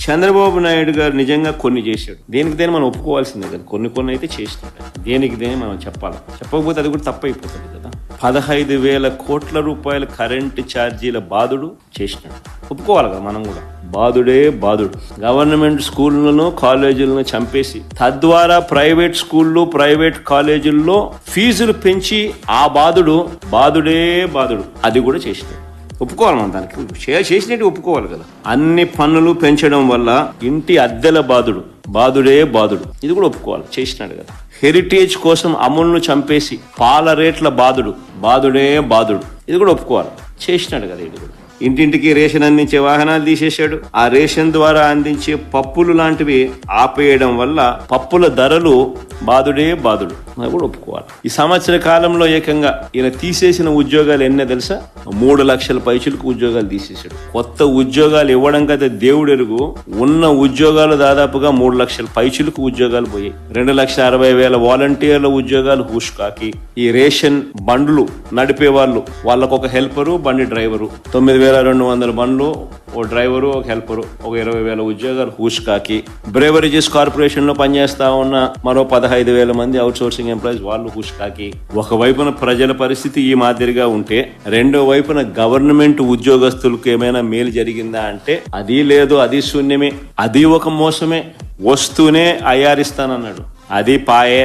చంద్రబాబు నాయుడు గారు నిజంగా కొన్ని చేశాడు, దేనికి మనం ఒప్పుకోవాల్సిందే కదా. కొన్ని అయితే చేసినాడు, దేనికి మనం చెప్పాలి. చెప్పకపోతే అది కూడా తప్పైపోతుంది కదా. 15,000 కోట్ల రూపాయల కరెంటు ఛార్జీల బాధుడు చేసినాడు, ఒప్పుకోవాలి కదా మనం కూడా. బాధుడే బాధుడు. గవర్నమెంట్ స్కూళ్లను కాలేజీలను చంపేసి తద్వారా ప్రైవేట్ స్కూళ్ళు ప్రైవేట్ కాలేజీల్లో ఫీజులు పెంచి ఆ బాధుడే బాధుడు. అది కూడా చేసినాడు, ఒప్పుకోవాలి మనం. దానికి చేసినట్టు ఒప్పుకోవాలి కదా. అన్ని పన్నులు పెంచడం వల్ల ఇంటి అద్దెల బాధుడే బాధుడు. ఇది కూడా ఒప్పుకోవాలి, చేసినాడు కదా. హెరిటేజ్ కోసం అమూల్ను చంపేసి పాల రేట్ల బాధుడే బాధుడు. ఇది కూడా ఒప్పుకోవాలి, చేసినాడు కదా. ఇది కూడా ఇంటింటికి రేషన్ అందించే వాహనాలు తీసేశాడు. ఆ రేషన్ ద్వారా అందించే పప్పులు లాంటివి ఆపేయడం వల్ల పప్పుల ధరలు బాధుడే బాధుడు. అది కూడా ఒప్పుకోవాలి. ఈ సంవత్సర కాలంలో ఏకంగా ఈయన తీసేసిన ఉద్యోగాలు ఎన్నో తెలుసా? 3 లక్షల పైచులకు ఉద్యోగాలు తీసేశాడు. కొత్త ఉద్యోగాలు ఇవ్వడం కదా దేవుడు ఎరుగు. ఉన్న ఉద్యోగాలు దాదాపుగా 3 లక్షల పైచులకు ఉద్యోగాలు పోయాయి. 2,60,000 వాలంటీర్ల ఉద్యోగాలు హుష్కాకి. ఈ రేషన్ బండ్లు నడిపే వాళ్ళకు ఒక హెల్పరు, బండి డ్రైవరు, 9,200 బండ్లు, ఓ డ్రైవరు, ఒక హెల్పరు, ఒక 20,000 ఉద్యోగాలు హుష్కాకి. బ్రేవరేజెస్ కార్పొరేషన్ లో పనిచేస్తా ఉన్న మరో 15,000 మంది అవుట్ సోర్సింగ్ ఎంప్లాయీస్, వాళ్ళు హుష్కాకి. ఒకవైపున ప్రజల పరిస్థితి ఈ మాదిరిగా ఉంటే రెండో వైపున గవర్నమెంట్ ఉద్యోగస్తులకు ఏమైనా మేలు జరిగిందా అంటే అది లేదు, అది శూన్యమే, అది ఒక మోసమే. వస్తూనే అయ్యారిస్తానన్నాడు, అది పాయే.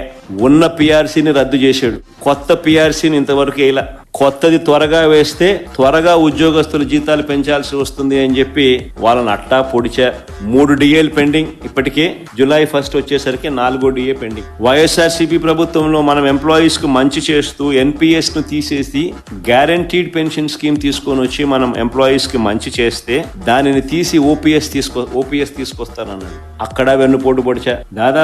ఉన్న పిఆర్సీని రద్దు చేశాడు, కొత్త పిఆర్సీని ఇంతవరకు వేయలా. కొత్తది త్వరగా వేస్తే త్వరగా ఉద్యోగస్తుల జీతాలు పెంచాల్సి వస్తుంది అని చెప్పి వాళ్ళని అట్టా పొడిచా. 3 డిఏలు పెండింగ్. ఇప్పటికే జూలై 1 వచ్చేసరికి 4వ డిఏ పెండింగ్. వైఎస్ఆర్సీపీ ప్రభుత్వంలో మనం ఎంప్లాయీస్ కు మంచి చేస్తూ ఎన్పిఎస్ ను తీసేసి గ్యారంటీడ్ పెన్షన్ స్కీమ్ తీసుకొని వచ్చి మనం ఎంప్లాయీస్ కి మంచి చేస్తే దానిని తీసి ఓపీఎస్ తీసుకొస్తానన్నాడు. అక్కడ వెన్నుపోటు పొడిచా. దాదాపు